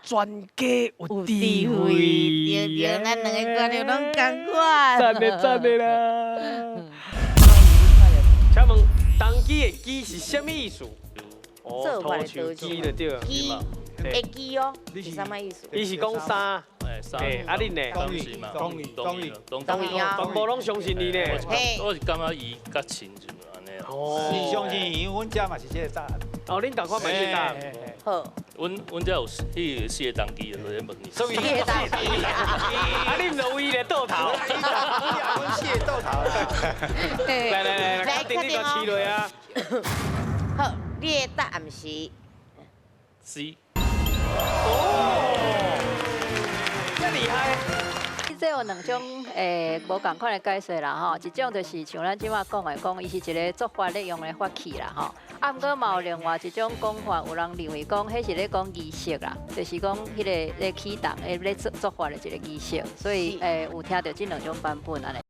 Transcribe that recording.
专家有智对慧。对，咱两个观念拢同款。赞的啦！请问当机的机是什么意思？哦，头像机就对了。机会机哦，你是是什么意思？伊是讲啥？啊恁呢？公益嘛，公益同意啊全部拢相信你呢。嘿，我是感觉伊较亲就安尼。哦是相信伊，阮遮嘛是这个答案。哦，恁同款嘛是答。好，阮遮有迄个四个当机的，在问你。所以谢谢大家。啊，你唔就为伊个倒头。阮谢豆头啦。来，确定你个试落啊。好，你的答案是 C。这厉害！这有两种无共款的解释啦吼，一种就是像咱即马讲的，讲伊是一个做法咧用的法器啦吼。啊，毋过嘛有另外一种讲法，有人认为讲迄是咧讲仪式啦，就是讲迄个咧启动咧做法的一个仪式，所以有听到这两种版本安尼。